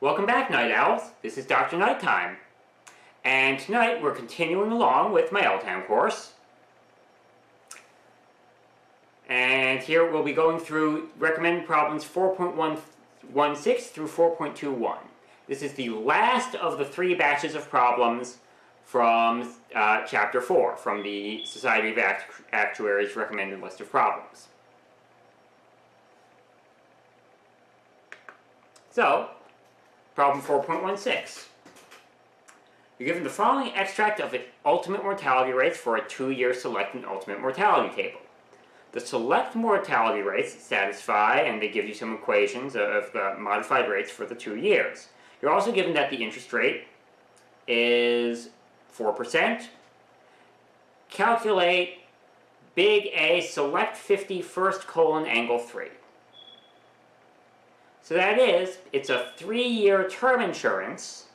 Welcome back, Night Owls. This is Dr. Nighttime. And tonight we're continuing along with my LTAM course. And here we'll be going through recommended problems 4.116 through 4.21. This is the last of the 3 batches of problems from Chapter 4, from the Society of Actuaries recommended list of problems. So, problem 4.16. You're given the following extract of ultimate mortality rates for a 2-year select and ultimate mortality table. The select mortality rates satisfy, and they give you some equations of the modified rates for the 2 years. You're also given that the interest rate is 4%. Calculate big A select 50 first colon angle 3. So that is, it's a 3-year term insurance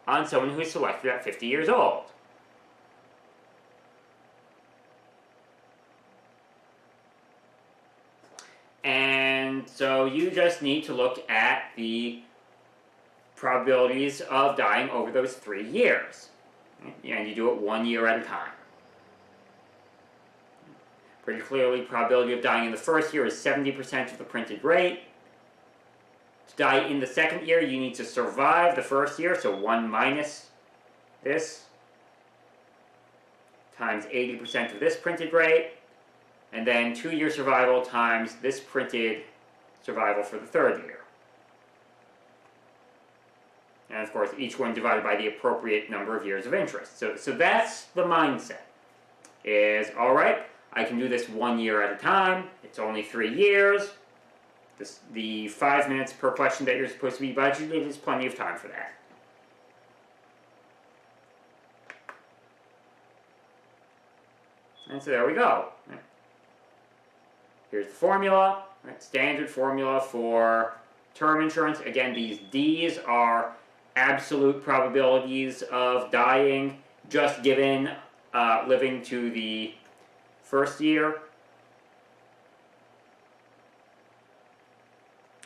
on someone who is selected at 50 years old. And so you just need to look at the probabilities of dying over those 3 years. And you do it 1 year at a time. Pretty clearly, probability of dying in the first year is 70% of the printed rate. To die in the second year, you need to survive the first year, so 1 minus this times 80% of this printed rate, and then 2-year survival times this printed survival for the third year. And of course, each one divided by the appropriate number of years of interest. So that's the mindset, is, all right, I can do this 1 year at a time, it's only 3 years, the 5 minutes per question that you're supposed to be budgeted is plenty of time for that. And so there we go. Here's the formula, standard formula for term insurance. Again, these D's are absolute probabilities of dying just given living to the first year.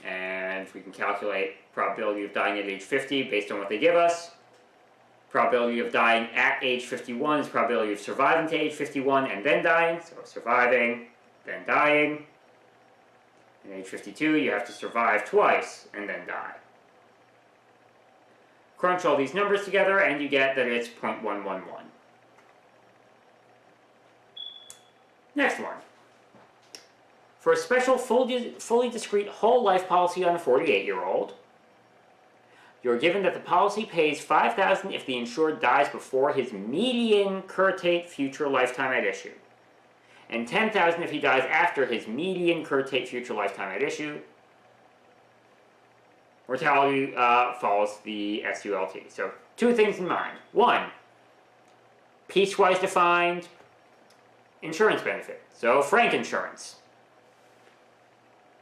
And we can calculate probability of dying at age 50 based on what they give us. Probability of dying at age 51 is probability of surviving to age 51 and then dying. So surviving, then dying. At age 52, you have to survive twice and then die. Crunch all these numbers together and you get that it's 0.111. Next one. For a special fully discrete whole life policy on a 48-year-old, you're given that the policy pays $5,000 if the insured dies before his median curtate future lifetime at issue, and $10,000 if he dies after his median curtate future lifetime at issue. Mortality follows the SULT. So 2 things in mind. 1, piecewise defined insurance benefit. So Frank insurance.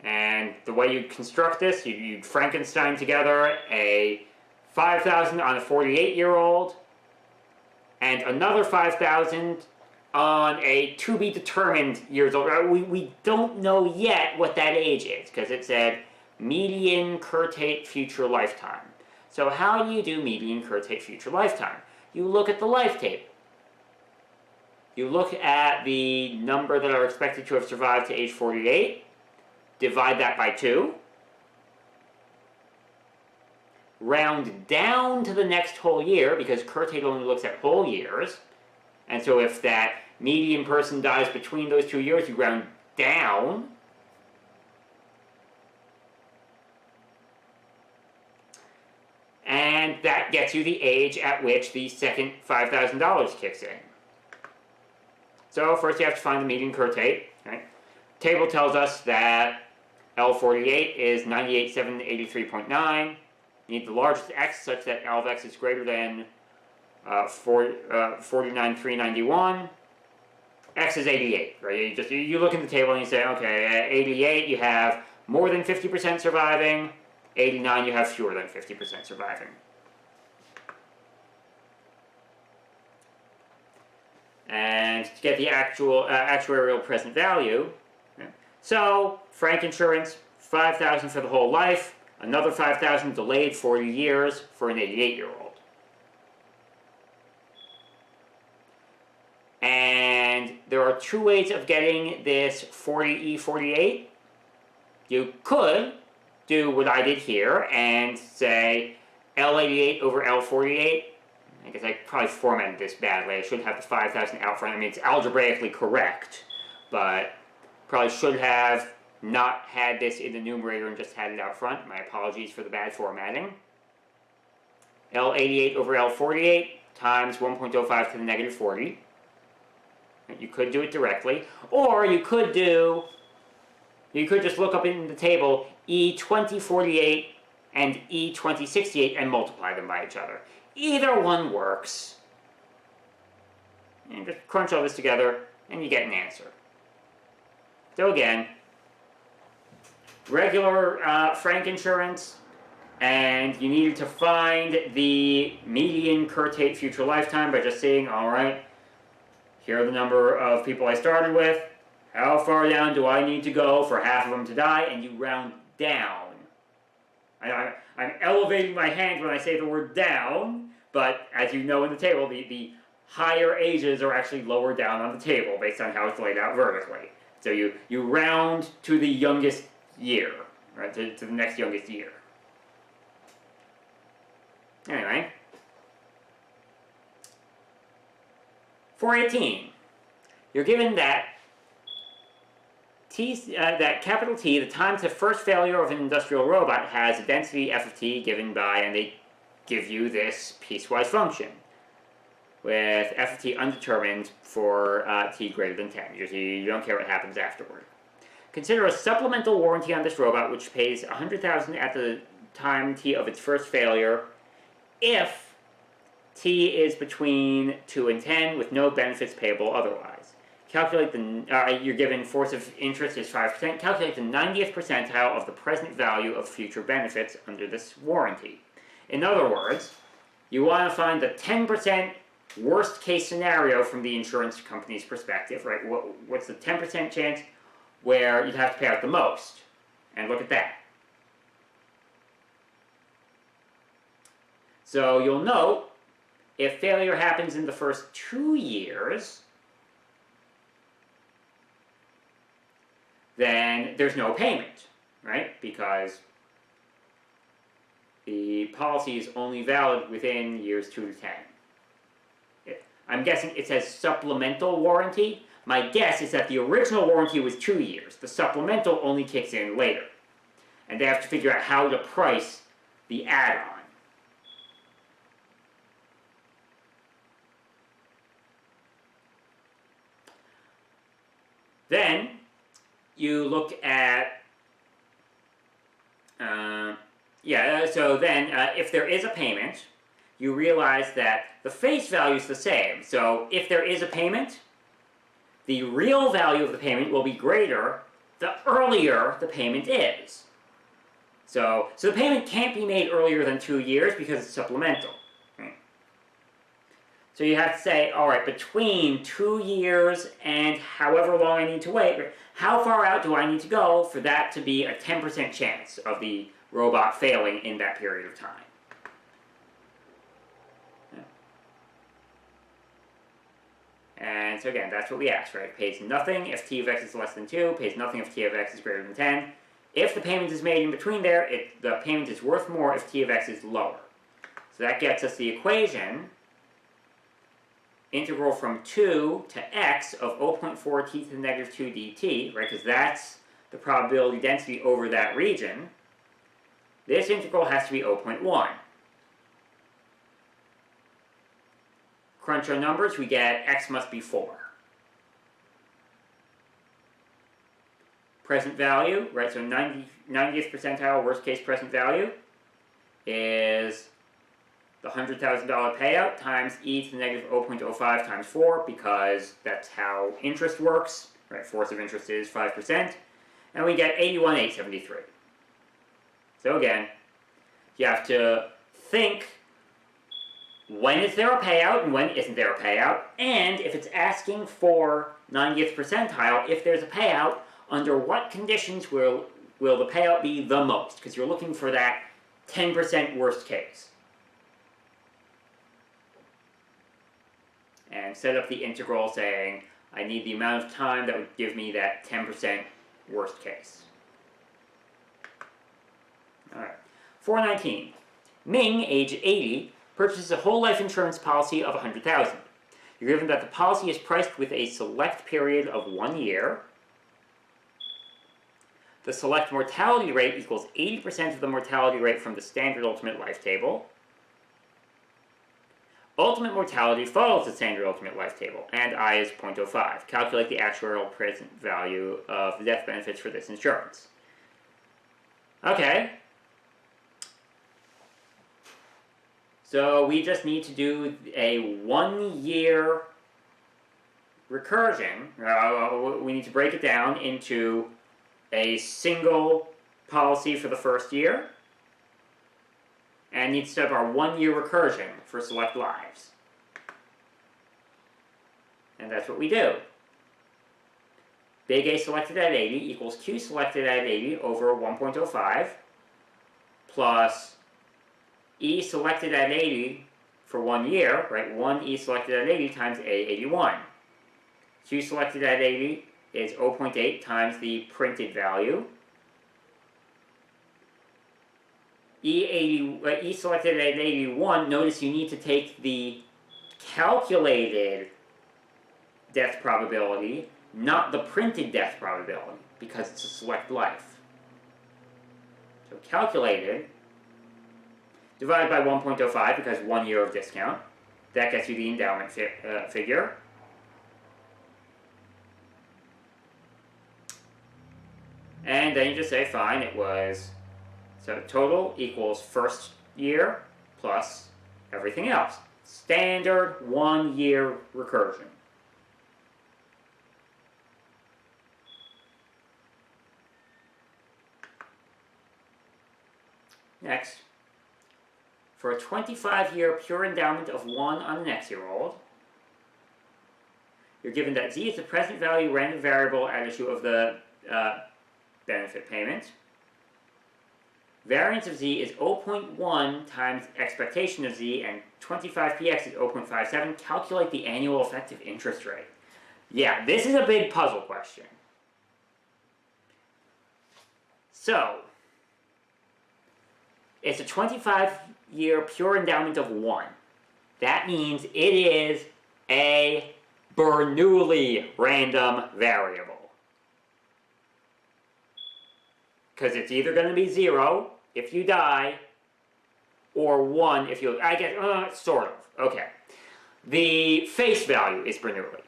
And the way you construct this, you'd Frankenstein together a $5,000 on a 48-year-old and another $5,000 on a to-be-determined years old. We don't know yet what that age is because it said median curtate future lifetime. So how do you do median curtate future lifetime? You look at the life table. You look at the number that are expected to have survived to age 48, divide that by 2, round down to the next whole year, because curtate only looks at whole years, and so if that median person dies between those 2 years, you round down, and that gets you the age at which the second $5,000 kicks in. So first you have to find the median curtate. Right? Table tells us that L48 is 98,783.9. You need the largest x such that L of x is greater than 49,391. X is 88, right? You look in the table and you say, okay, at 88 you have more than 50% surviving, 89 you have fewer than 50% surviving. And to get the actual actuarial present value, so Frank insurance, $5,000 for the whole life, Another 5,000 delayed 40 years for an 88-year-old. And there are two ways of getting this 40E48. You could do what I did here and say L88 over L48. I guess I probably formatted this badly. I should have the 5,000 out front. I mean, it's algebraically correct, but probably should have not had this in the numerator and just had it out front. My apologies for the bad formatting. L88 over L48 times 1.05 to the negative 40. You could do it directly, or you could just look up in the table E2048 and E2068 and multiply them by each other. Either one works. And just crunch all this together and you get an answer. So again, regular frank insurance, and you needed to find the median curtate future lifetime by just saying, alright, here are the number of people I started with, how far down do I need to go for half of them to die, and you round down. I'm elevating my hand when I say the word down, but as you know in the table, the higher ages are actually lower down on the table based on how it's laid out vertically. So you round to the youngest year, right, to the next youngest year. Anyway. 418. You're given that that capital T, the time to first failure of an industrial robot, has a density f of t given by, and they give you this piecewise function with f of t undetermined for t greater than 10. You don't care what happens afterward. Consider a supplemental warranty on this robot which pays $100,000 at the time t of its first failure if t is between 2 and 10 with no benefits payable otherwise. Calculate you're given force of interest is 5%. Calculate the 90th percentile of the present value of future benefits under this warranty. In other words, you want to find the 10% worst case scenario from the insurance company's perspective, right? What's the 10% chance where you'd have to pay out the most? And look at that. So you'll note, if failure happens in the first 2 years, then there's no payment, right? Because the policy is only valid within years 2 to 10. I'm guessing it says supplemental warranty. My guess is that the original warranty was 2 years. The supplemental only kicks in later. And they have to figure out how to price the add-on. Then you look at, if there is a payment, you realize that the face value is the same. So if there is a payment, the real value of the payment will be greater the earlier the payment is. So the payment can't be made earlier than 2 years because it's supplemental. Right? So you have to say, all right, between 2 years and however long I need to wait, how far out do I need to go for that to be a 10% chance of the robot failing in that period of time? Yeah. And so again, that's what we asked, right? Pays nothing if t of x is less than 2, pays nothing if t of x is greater than 10. If the payment is made in between there, the payment is worth more if t of x is lower. So that gets us the equation, integral from 2 to x of 0.4 t to the negative 2 dt, right, because that's the probability density over that region. This integral has to be 0.1. Crunch our numbers, we get x must be 4. Present value, right, so 90th percentile worst case present value is the $100,000 payout times e to the negative 0.05 times 4, because that's how interest works, right? Force of interest is 5%, and we get 81,873. So again, you have to think, when is there a payout and when isn't there a payout, and if it's asking for 90th percentile, if there's a payout, under what conditions will will the payout be the most? Because you're looking for that 10% worst case. And set up the integral saying, I need the amount of time that would give me that 10% worst case. Alright. 419. Ming, age 80, purchases a whole life insurance policy of $100,000. You're given that the policy is priced with a select period of 1 year. The select mortality rate equals 80% of the mortality rate from the standard ultimate life table. Ultimate mortality follows the standard ultimate life table, and I is 0.05. Calculate the actuarial present value of the death benefits for this insurance. Okay. So we just need to do a 1 year recursion. We need to break it down into a single policy for the first year, and need to set up our 1 year recursion for select lives. And that's what we do. Big A selected at 80 equals Q selected at 80 over 1.05 plus E selected at 80 for 1 year, right? 1 E selected at 80 times A81. Q selected at 80 is 0.8 times the printed value. E selected at 81, notice you need to take the calculated death probability, not the printed death probability, because it's a select life. So calculated, divided by 1.05, because 1 year of discount. That gets you the endowment figure. And then you just say, fine, it was, so total equals first year plus everything else. Standard 1 year recursion. Next, for a 25-year pure endowment of 1 on an X-year-old, you're given that Z is the present value random variable at issue of the benefit payment. Variance of Z is 0.1 times expectation of Z, and 25px is 0.57. Calculate the annual effective interest rate. Yeah, this is a big puzzle question. So, it's a 25-year pure endowment of 1. That means it is a Bernoulli random variable. Because it's either going to be 0 if you die, or 1 if you, I guess, sort of. Okay. The face value is Bernoulli.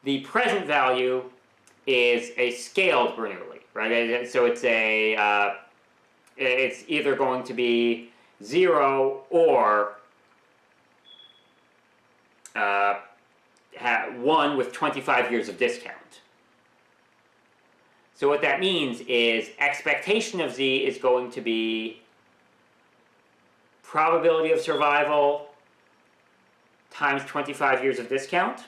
The present value is a scaled Bernoulli, right? So it's a, it's either going to be 0 or 1 with 25 years of discount. So what that means is expectation of Z is going to be probability of survival times 25 years of discount.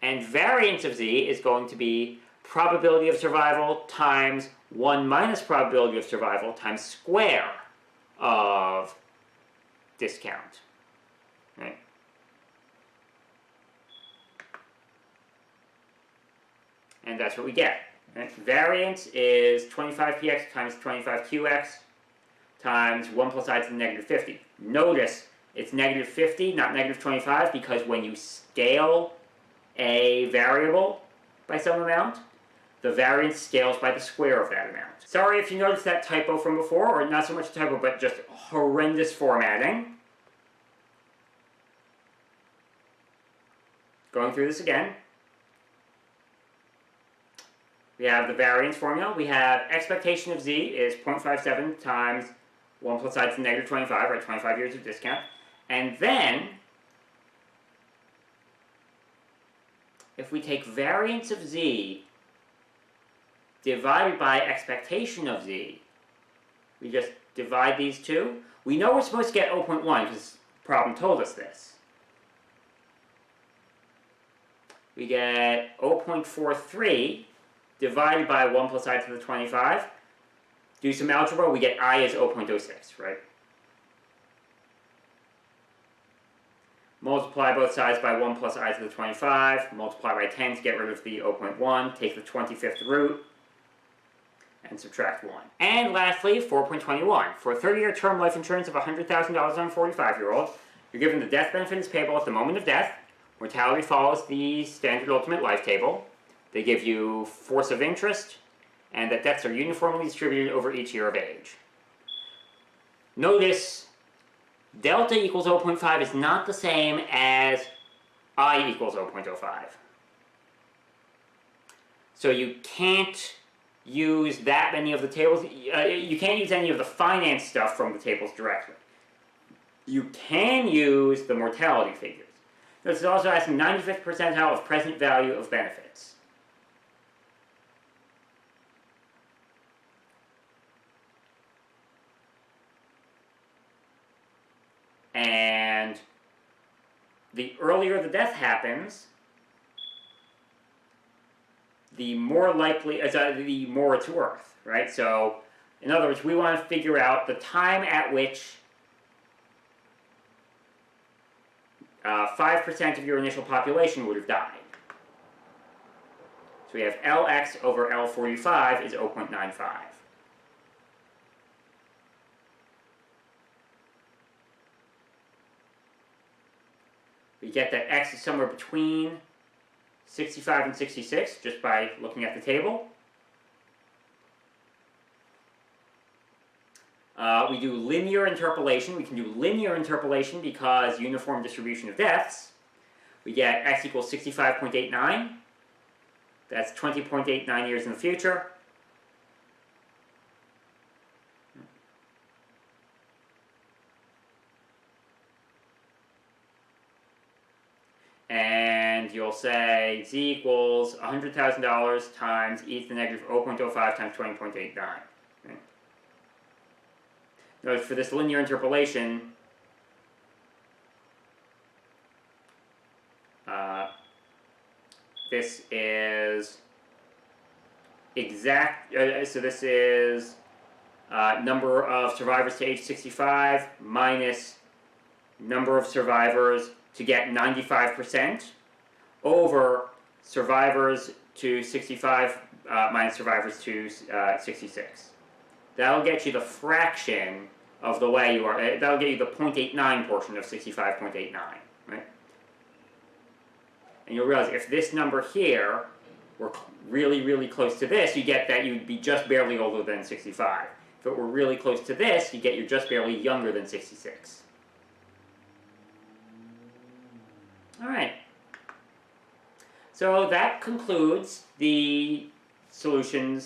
And variance of Z is going to be probability of survival times 1 minus probability of survival times square of discount. Right? And that's what we get. Right? Variance is 25px times 25qx times 1 plus I to the negative 50. Notice it's negative 50, not negative 25, because when you scale a variable by some amount, the variance scales by the square of that amount. Sorry if you noticed that typo from before, or not so much a typo, but just horrendous formatting. Going through this again. We have the variance formula. We have expectation of Z is 0.57 times 1 plus I to the negative 25, right? 25 years of discount. And then, if we take variance of Z divided by expectation of Z, we just divide these two. We know we're supposed to get 0.1 because the problem told us this. we get 0.43 divided by 1 plus I to the 25. Do some algebra, we get I is 0.06, right? Multiply both sides by 1 plus I to the 25, multiply by 10 to get rid of the 0.1, take the 25th root, and subtract 1. And lastly, 4.21. For a 30-year term life insurance of $100,000 on a 45-year-old, you're given the death benefit is payable at the moment of death. Mortality follows the standard ultimate life table. They give you force of interest, and that deaths are uniformly distributed over each year of age. Notice, delta equals 0.5 is not the same as I equals 0.05. So you can't use that many of the tables. You can't use any of the finance stuff from the tables directly. You can use the mortality figures. This is also asking 95th percentile of present value of benefits. And the earlier the death happens, the more likely, the more it's worth, right? So, in other words, we want to figure out the time at which 5% of your initial population would have died. So we have Lx over L45 is 0.95. We get that x is somewhere between 65 and 66 just by looking at the table. We do linear interpolation. We can do linear interpolation because uniform distribution of deaths. We get x equals 65.89. That's 20.89 years in the future. And you'll say z equals $100,000 times e to the negative 0.05 times 20.89. Right? Notice for this linear interpolation, this is exact, so this is number of survivors to age 65 minus number of survivors to get 95% over survivors to 65 minus survivors to 66. That'll get you the fraction of the way you are, that'll get you the 0.89 portion of 65.89, right? And you'll realize if this number here were really, really close to this, you get that you'd be just barely older than 65. If it were really close to this, you get you're just barely younger than 66. Alright. So that concludes the solution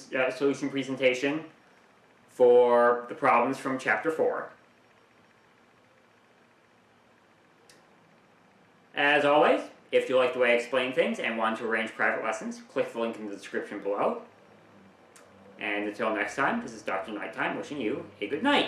presentation for the problems from Chapter 4. As always, if you like the way I explain things and want to arrange private lessons, click the link in the description below. And until next time, this is Dr. Nighttime wishing you a good night.